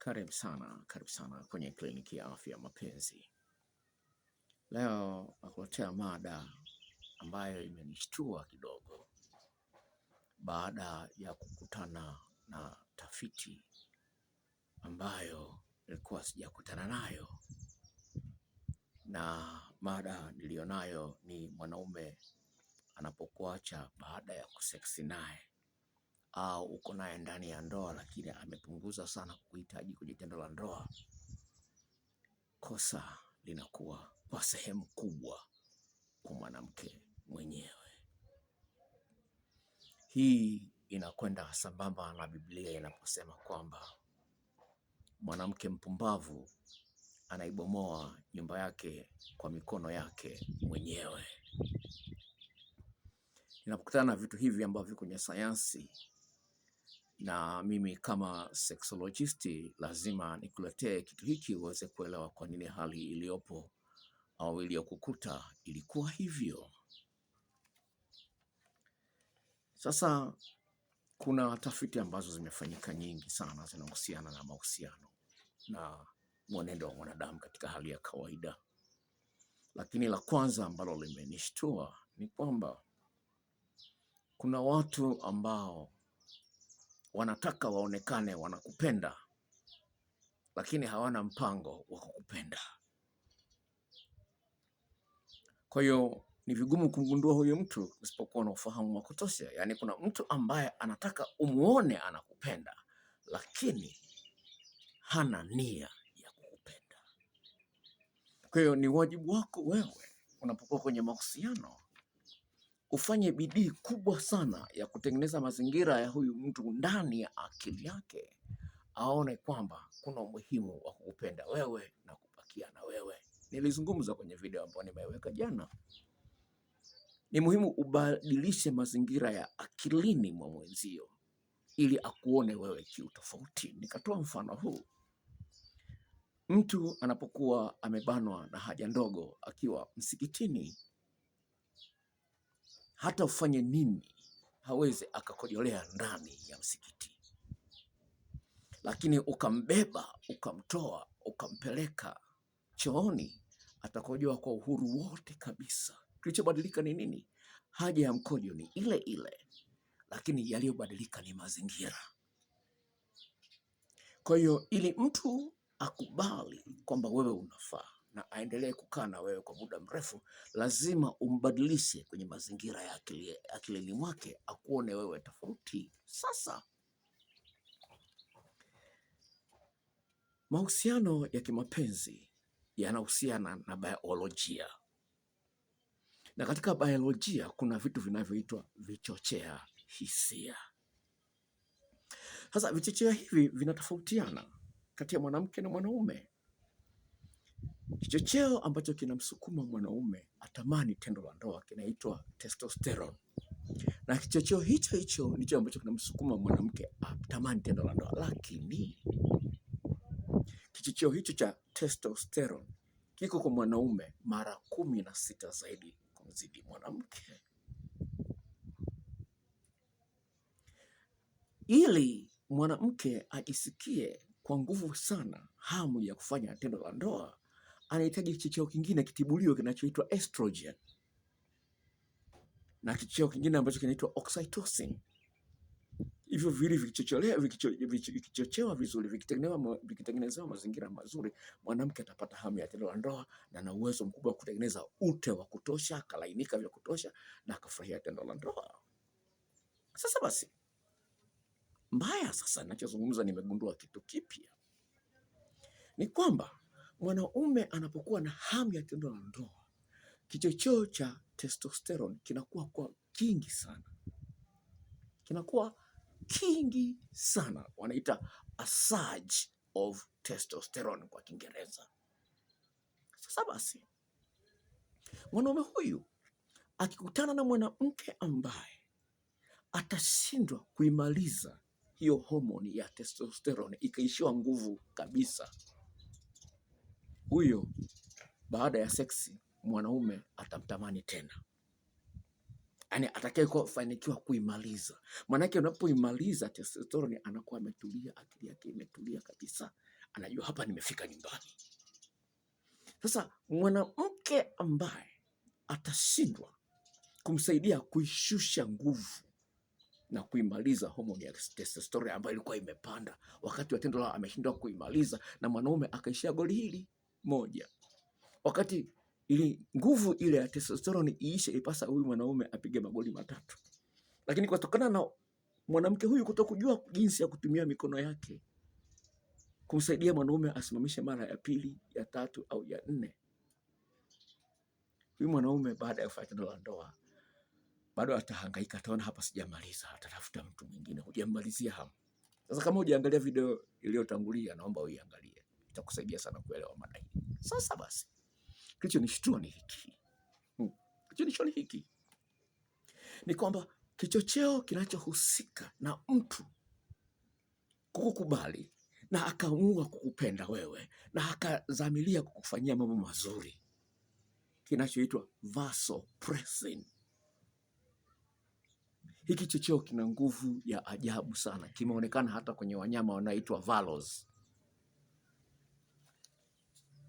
Karibu sana kwenye kliniki ya afya ya mapenzi. Leo nakuletea mada ambayo imenishtua kidogo baada ya kukutana na tafiti ambayo nilikuwa sijakutana nayo, na mada nilionayo ni mwanaume anapokuacha baada ya kuseksi naye au uko naye ndani ya ndoa lakini amepunguza sana kuhitaji kwenye tendo la ndoa, kosa linakuwa kwa sehemu kubwa kwa mwanamke mwenyewe. Hii inakwenda sambamba na Biblia inaposema kwamba mwanamke mpumbavu anaibomoa nyumba yake kwa mikono yake mwenyewe. Ninapokutana na vitu hivi ambavyo kwenye sayansi, na mimi kama sexologisti lazima nikuletee kitu hiki uweze kuelewa kwa nini hali iliyopo au iliyokukuta ilikuwa hivyo. Sasa kuna tafiti ambazo zimefanyika nyingi sana zinahusiana na mahusiano na mwenendo wa mwanadamu katika hali ya kawaida. Lakini la kwanza ambalo limenishtua ni kwamba kuna watu ambao wanataka waonekane wanakupenda, lakini hawana mpango wa kukupenda. Kwa hiyo ni vigumu kumgundua huyo mtu usipokuwa na ufahamu wa kutosha. Yaani kuna mtu ambaye anataka umuone anakupenda, lakini hana nia ya kukupenda. Kwa hiyo ni wajibu wako wewe unapokuwa kwenye mahusiano ufanye bidii kubwa sana ya kutengeneza mazingira ya huyu mtu ndani ya akili yake aone kwamba kuna umuhimu wa kukupenda wewe na kubakia na wewe. Nilizungumza kwenye video ambayo nimeweka jana. Ni muhimu ubadilishe mazingira ya akilini mwa mwenzio ili akuone wewe kiutofauti. Nikatoa mfano huu. Mtu anapokuwa amebanwa na haja ndogo akiwa msikitini, hata ufanye nini hawezi akakojolea ndani ya msikiti. Lakini ukambeba, ukamtoa, ukampeleka chooni, atakojoa kwa uhuru wote kabisa. Kilichobadilika ni nini? Haja ya mkojo ni ile ile, lakini yaliyobadilika ni mazingira. Kwa hiyo ili mtu akubali kwamba wewe unafaa na aendelee kukaa na wewe kwa muda mrefu, lazima umbadilishe kwenye mazingira ya akilini mwake, akuone wewe tofauti. Sasa mahusiano ya kimapenzi yanahusiana na biolojia, na katika biolojia kuna vitu vinavyoitwa vichochea hisia. Sasa vichochea hivi vinatofautiana kati ya mwanamke na mwanaume. Kichocheo ambacho kinamsukuma mwanaume atamani tendo la ndoa kinaitwa testosterone, na kichocheo hicho hicho ndicho ambacho kinamsukuma mwanamke atamani tendo la ndoa. Lakini kichocheo hicho cha testosterone kiko kwa mwanaume mara 16 zaidi kumzidi mwanamke. Ili mwanamke ajisikie kwa nguvu sana hamu ya kufanya tendo la ndoa, anahitaji kichocheo kingine kitibulio kinachoitwa estrogen, na kichocheo kingine ambacho kinaitwa oxytocin. Hivyo vile vikichochewa vizuri, vikitengenezewa mazingira mazuri, mwanamke atapata hamu ya tendo la ndoa na ana uwezo mkubwa wa kutengeneza ute wa kutosha, akalainika vya kutosha na akafurahia tendo la ndoa. Sasa basi, mbaya sasa ninachozungumza, nimegundua kitu kipya. Ni kwamba mwanaume anapokuwa na hamu ya tendo la ndoa, kichocheo cha testosterone kinakuwa kwa kingi sana. Wanaita a surge of testosterone kwa Kiingereza. Sasa basi, mwanaume huyu akikutana na mwanamke ambaye atashindwa kuimaliza hiyo homoni ya testosterone ikaishiwa nguvu kabisa, huyo baada ya seksi mwanaume atamtamani tena. Yaani atakayefanikiwa kuimaliza. Maanake unapoimaliza testosterone anakuwa ametulia, akili yake imetulia kabisa. anajua hapa nimefika nyumbani. Sasa mwanamke ambaye atashindwa kumsaidia kuishusha nguvu na kuimaliza homoni ya testosterone ambayo ilikuwa imepanda wakati wa tendo lao, ameshindwa kuimaliza, na mwanaume akaishia goli hili moja. Wakati ili nguvu ile ya testosterone iishe, ipasa huyu mwanaume apige magoli 3, lakini kutokana na mwanamke huyu kutokujua jinsi ya kutumia mikono yake kumsaidia mwanaume asimamishe mara ya pili, ya 3 au ya 4, huyu mwanaume baada ya kufanya tendo la ndoa bado atahangaika, ataona hapa sijamaliza, atatafuta mtu mwingine. Hujamalizia hapo. Sasa kama hujaangalia video iliyotangulia, naomba uiangalie, itakusaidia sana kuelewa mada hii. Sasa basi, kilichonishtua ni hiki. Kilichonishtua ni hiki. Ni kwamba kichocheo kinachohusika na mtu kukukubali na akaamua kukupenda wewe na akadhamiria kukufanyia mambo mazuri, kinachoitwa vasopressin. Hiki chocheo kina nguvu ya ajabu sana. Kimeonekana hata kwenye wanyama wanaoitwa valos.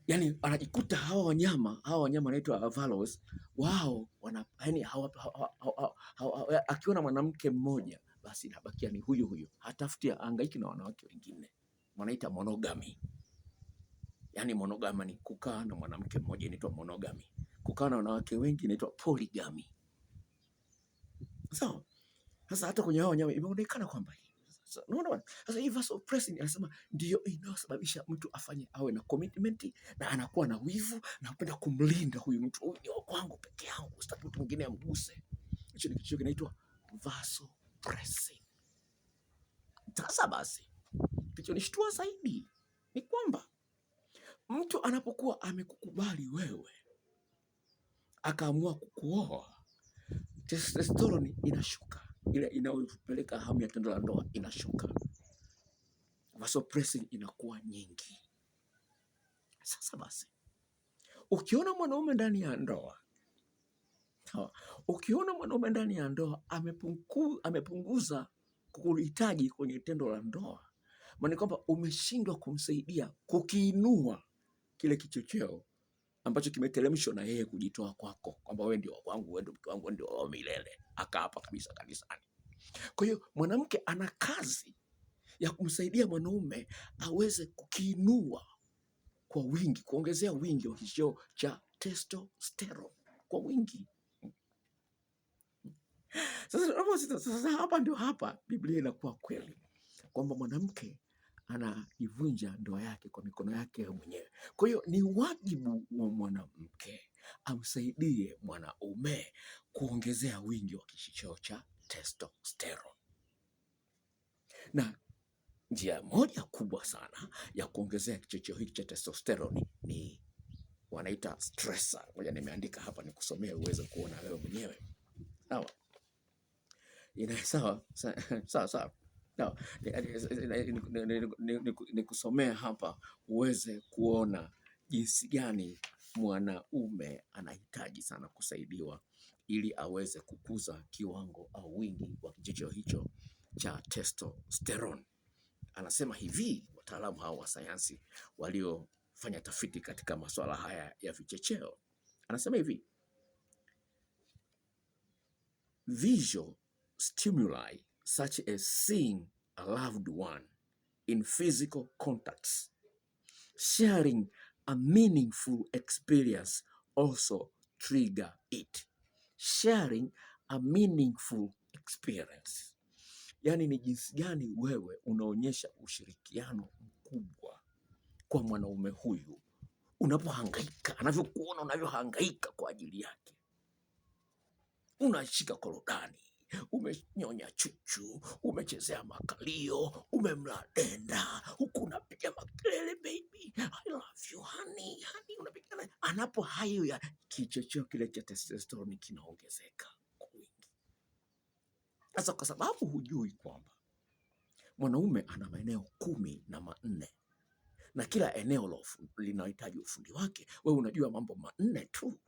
Yaani anajikuta hawa wanyama wanaitwa valos, wao yani akiona mwanamke mmoja basi inabakia ni huyu huyu, hatafuti hangaiki na wanawake wengine. Wanaita monogamy. Yaani monogamy ni kukaa na mwanamke mmoja, inaitwa monogamy. Kukaa na wanawake wengi inaitwa polygamy. Sawa? Sasa hata kwenye hao wanyama imeonekana kwamba unaona, sasa hii vasopressin anasema ndio inayosababisha mtu awe na commitment na anakuwa na wivu na kupenda kumlinda huyu mtu. Huyu ni kwangu peke yangu, sitaki mtu mwingine amguse. Hicho ni kitu kinaitwa vasopressin. Sasa basi, kilichonishtua zaidi ni kwamba mtu anapokuwa amekukubali wewe akaamua kukuoa, testosterone inashuka, ile inayopeleka hamu ya tendo la ndoa inashuka, vasopressin inakuwa nyingi. Sasa basi, ukiona mwanaume ndani ya ndoa amepunguza kukuhitaji kwenye tendo la ndoa, maana kwamba umeshindwa kumsaidia kukiinua kile kichocheo ambacho kimeteremshwa na yeye kujitoa kwako, kwamba wewe ndio wangu, wewe ndio mke wangu, wewe ndio wa milele, akaapa kabisa kanisani. Kwa hiyo mwanamke ana kazi ya kumsaidia mwanaume aweze kukiinua kwa wingi, kuongezea wingi wa kichocheo cha testosterone kwa wingi. Sasa hapa Biblia inakuwa kweli kwamba mwanamke anaivunja ndoa yake kwa mikono yake mwenyewe. Kwa hiyo ni wajibu wa mwanamke amsaidie mwanaume kuongezea wingi wa kichocheo cha testosterone. Na njia moja kubwa sana ya kuongezea kichocheo hiki cha testosterone ni wanaita stressor. Ngoja nimeandika hapa nikusomea uweze kuona wewe mwenyewe. Sawa? Sawa. Nikusomea hapa uweze kuona jinsi gani mwanaume anahitaji sana kusaidiwa ili aweze kukuza kiwango au wingi wa kichocheo hicho cha testosterone. Anasema hivi, wataalamu hao wa sayansi waliofanya tafiti katika masuala haya ya vichocheo, anasema hivi: visual stimuli such as seeing a loved one in physical contacts, sharing a meaningful experience also trigger it. Sharing a meaningful experience, yaani ni jinsi gani wewe unaonyesha ushirikiano mkubwa kwa mwanaume huyu unapohangaika, anavyokuona unavyohangaika kwa ajili yake. Unashika korodani, umenyonya chuchu, umechezea makalio, umemladenda, huku unapiga makelele, baby I love you honey, unapiga. Anapo hayo ya kichocheo kile cha testosterone kinaongezeka kwa wingi. Sasa kwa sababu hujui kwamba mwanaume ana maeneo 14 na kila eneo linahitaji ufundi wake, wewe unajua mambo 4 tu.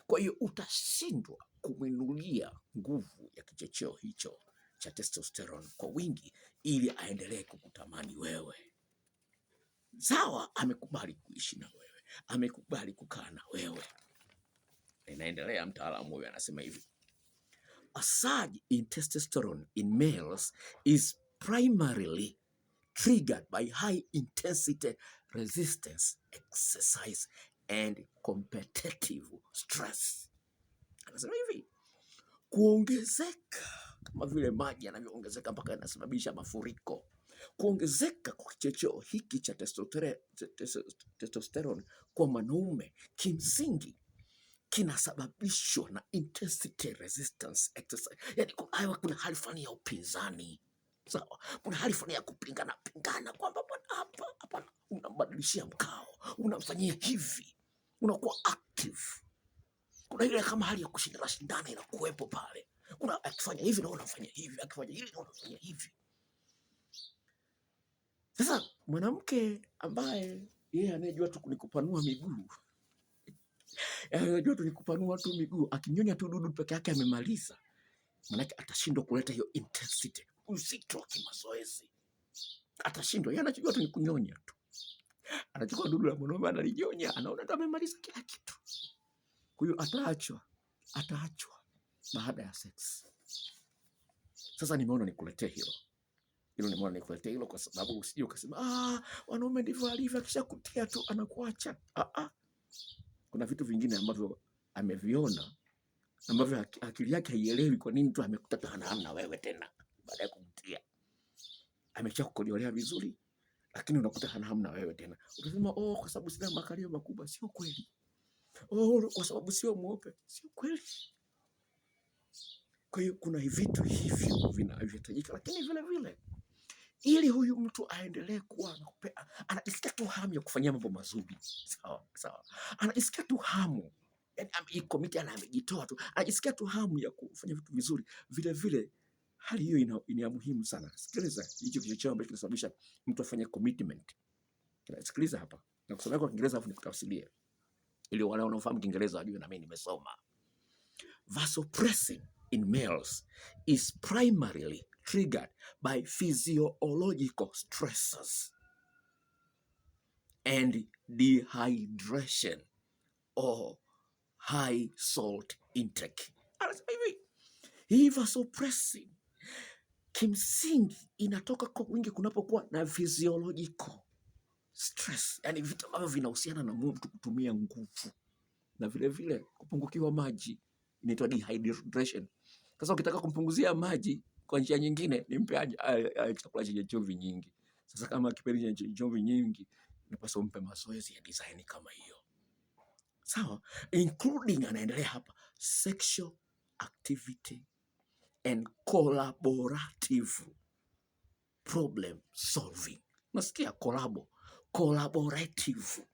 Kwa hiyo utashindwa kumwinulia nguvu ya kichocheo hicho cha testosterone kwa wingi ili aendelee kukutamani wewe. sawa, amekubali kuishi na wewe, amekubali kukaa na wewe. Inaendelea, mtaalamu huyu anasema hivi: a surge in testosterone in males is primarily triggered by high intensity resistance exercise and competitive stress. Anasema hivi, kuongezeka kama vile maji yanavyoongezeka mpaka yanasababisha mafuriko, kuongezeka kwa kichocheo hiki cha testosterone kwa mwanaume kimsingi kinasababishwa na intensity resistance exercise. Yani kuna hali fulani ya upinzani, sawa? Kuna hali fulani ya kupingana kwamba hapa unambadilishia mkao, unamfanyia hivi, unakuwa active. Kuna ile kama hali ya kushindana inakuwepo pale, akifanya hivi na unafanya hivi, akifanya hivi na unafanya hivi. Sasa mwanamke ambaye yeye anajua tu kupanua miguu, anajua tu kupanua tu miguu, akinyonya tu dudu peke yake amemaliza, manake atashindwa kuleta hiyo intensity, uzito wa kimazoezi, atashindwa. Yeye anachojua tu ni kunyonya tu, anachukua dudu la mwanaume analinyonya, anaona ndo amemaliza kila kitu. Huyo ataachwa baada ya sex. Sasa nimeona nikuletee hilo kwa sababu usije ukasema wanaume ndivyo alivyo, akishakutia tu anakuacha. Kuna vitu vingine ambavyo ameviona ambavyo akili yake haielewi kwa nini tu amekuta hana wewe tena baada ya kumtia. Ameshakukojolea vizuri, lakini unakuta hana wewe tena. Utasema kwa sababu sina makalio makubwa. Sio kweli. Kwa sababu sio mweupe. Sio kweli. Kwa hiyo kuna vitu hivyo vinavyohitajika, lakini vile vile ili huyu mtu aendelee kuwa anajisikia tu hamu ya kufanyia mambo mazuri. Sawa. Anajisikia tu hamu, yani amejikomiti, amejitoa tu, anajisikia tu hamu ya kufanya vitu vizuri. Vile vile hali hiyo ni ya muhimu sana. Sikiliza hicho kichocheo ambacho kinasababisha mtu afanye commitment. Sikiliza hapa. Na kusoma kwa Kiingereza afu nikutafsirie, ili wale wanaofahamu Kiingereza wajue na mimi nimesoma. Vasopressin in males is primarily triggered by physiological stresses and dehydration or high salt intake. Anasema hivi, hii vasopressin kimsingi inatoka kwa wingi kunapokuwa na physiological stress, yani vitu ambavyo vinahusiana na mtu kutumia nguvu, na vile vile kupungukiwa maji, inaitwa dehydration. Sasa ukitaka kumpunguzia maji kwa njia nyingine, nimpe chakula chenye chumvi nyingi. Sasa kama kipindi chenye chumvi nyingi, unapaswa umpe mazoezi ya design kama hiyo. Sawa? Including, anaendelea hapa, sexual activity and collaborative problem solving. Nasikia collaborative.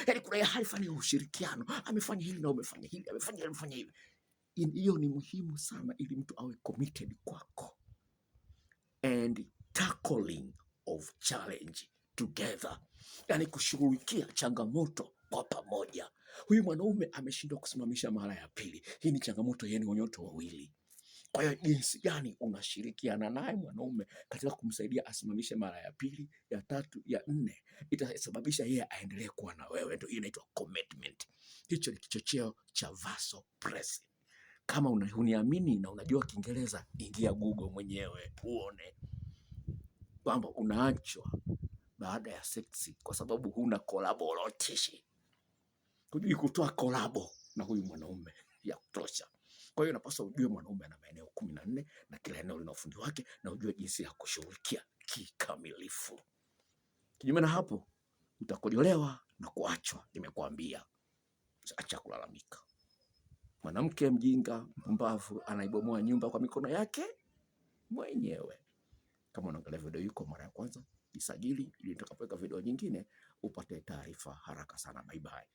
Yani kuna hali fulani ya ushirikiano, amefanya hili na umefanya hili, amefanya hivi. Hiyo ni muhimu sana ili mtu awe committed kwako. And tackling of challenge together, yani kushughulikia changamoto kwa pamoja. Huyu mwanaume ameshindwa kusimamisha mara ya pili. Hii ni changamoto yenu wote wawili. Kwa hiyo jinsi gani unashirikiana naye mwanaume katika kumsaidia asimamishe mara ya pili, ya tatu, ya nne, itasababisha yeye aendelee kuwa na wewe. Ndio inaitwa commitment. Hicho ni kichocheo cha vasopressin. Kama huniamini na unajua Kiingereza, ingia Google mwenyewe uone kwamba unaachwa baada ya seksi kwa sababu huna collaboration. Hujui kutoa kolabo na huyu mwanaume ya kutosha. Kwa hiyo unapaswa ujue mwanaume ana maeneo 14 na kila eneo lina ufundi wake, na ujue jinsi ya kushughulikia kikamilifu. Kinyume na hapo utakojolewa na kuachwa. Nimekuambia, acha kulalamika. Mwanamke mjinga mpumbavu anaibomoa nyumba kwa mikono yake mwenyewe. Kama unaangalia video hii kwa mara ya kwanza, jisajili ili nitakapoweka video nyingine upate taarifa haraka sana. Bye bye.